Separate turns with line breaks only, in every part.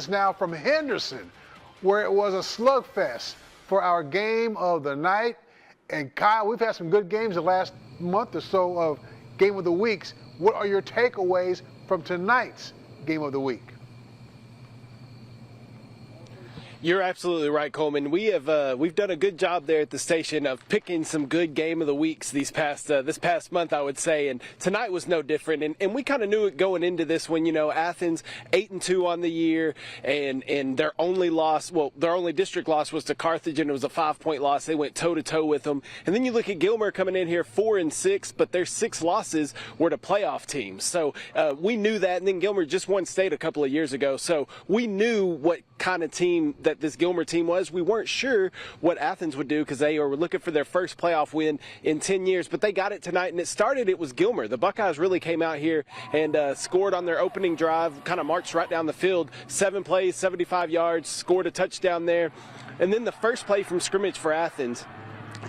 Now from Henderson, where it was a slugfest for our game of the night. And Kyle, we've had some good games the last month or so of Game of the Weeks. What are your takeaways from tonight's Game of the Week?
You're absolutely right, Coleman. We've done a good job there at the station of picking some good game of the weeks this past month, I would say, and tonight was no different. And we kind of knew it going into this one. You know, Athens 8-2 on the year, and their only loss, their only district loss was to Carthage, and it was a 5-point loss. They went toe to toe with them. And then you look at Gilmer coming in here 4-6, but their 6 losses were to playoff teams. So we knew that. And then Gilmer just won state a couple of years ago, so we knew what kind of team that this Gilmer team was. We weren't sure what Athens would do because they were looking for their first playoff win in 10 years, but they got it tonight, and it was Gilmer. The Buckeyes really came out here and scored on their opening drive, kind of marched right down the field, 7 plays, 75 yards, scored a touchdown there. And then the first play from scrimmage for Athens,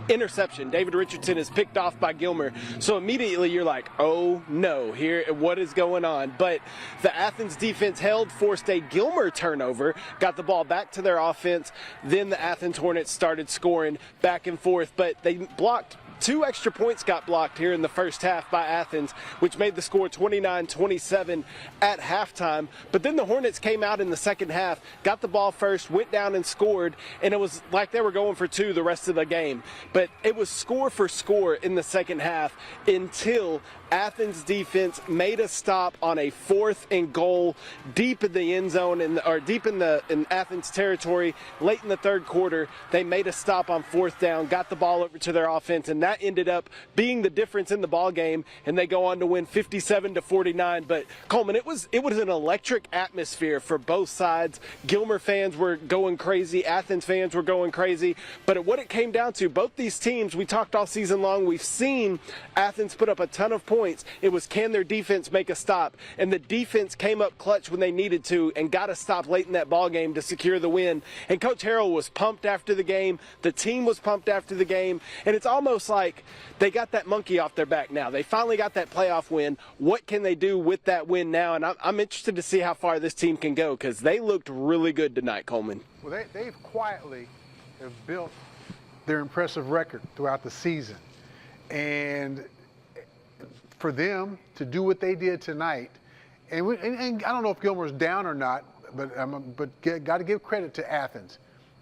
interception. David Richardson is picked off by Gilmer. So immediately you're like, oh no, what is going on? But the Athens defense held, forced a Gilmer turnover, got the ball back to their offense. Then the Athens Hornets started scoring back and forth, but they blocked. 2 extra points got blocked here in the first half by Athens, which made the score 29-27 at halftime. But then the Hornets came out in the second half, got the ball first, went down and scored, and it was like they were going for 2 the rest of the game. But it was score for score in the second half until Athens defense made a stop on a 4th and goal deep in the end zone deep in Athens territory late in the third quarter. They made a stop on 4th down, got the ball over to their offense, and that ended up being the difference in the ball game, and they go on to win 57-49. But Coleman, it was an electric atmosphere for both sides. Gilmer fans were going crazy, Athens fans were going crazy, but what it came down to, both these teams, we talked all season long, we've seen Athens put up a ton of points. It was, can their defense make a stop? And the defense came up clutch when they needed to and got a stop late in that ball game to secure the win. And Coach Harrell was pumped after the game. The team was pumped after the game. And it's almost like they got that monkey off their back now. They finally got that playoff win. What can they do with that win now? And I'm interested to see how far this team can go because they looked really good tonight, Coleman.
Well, they've quietly have built their impressive record throughout the season. And for them to do what they did tonight, and I don't know if Gilmer's down or not, but got to give credit to Athens.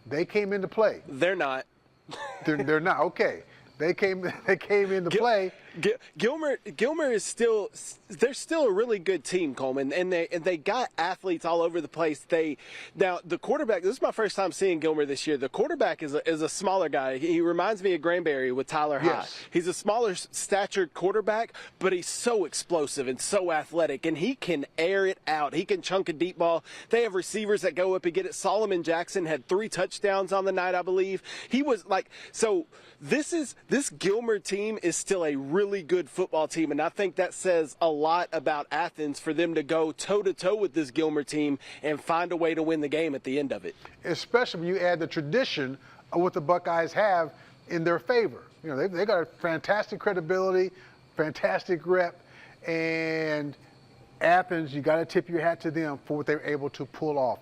They came into play.
They're not.
They're not. Okay. They came into play.
Gilmer is they're still a really good team, Coleman, and they got athletes all over the place. Now the quarterback. This is my first time seeing Gilmer this year. The quarterback is a smaller guy. He reminds me of Granbury with Tyler High.
Yes.
He's a smaller statured quarterback, but he's so explosive and so athletic, and he can air it out. He can chunk a deep ball. They have receivers that go up and get it. Solomon Jackson had 3 touchdowns on the night, I believe. He was like so. This Gilmer team is still a really good football team, and I think that says a lot about Athens for them to go toe-to-toe with this Gilmer team and find a way to win the game at the end of it.
Especially when you add the tradition of what the Buckeyes have in their favor. You know, they got a fantastic credibility, fantastic rep, and Athens, you got to tip your hat to them for what they were able to pull off.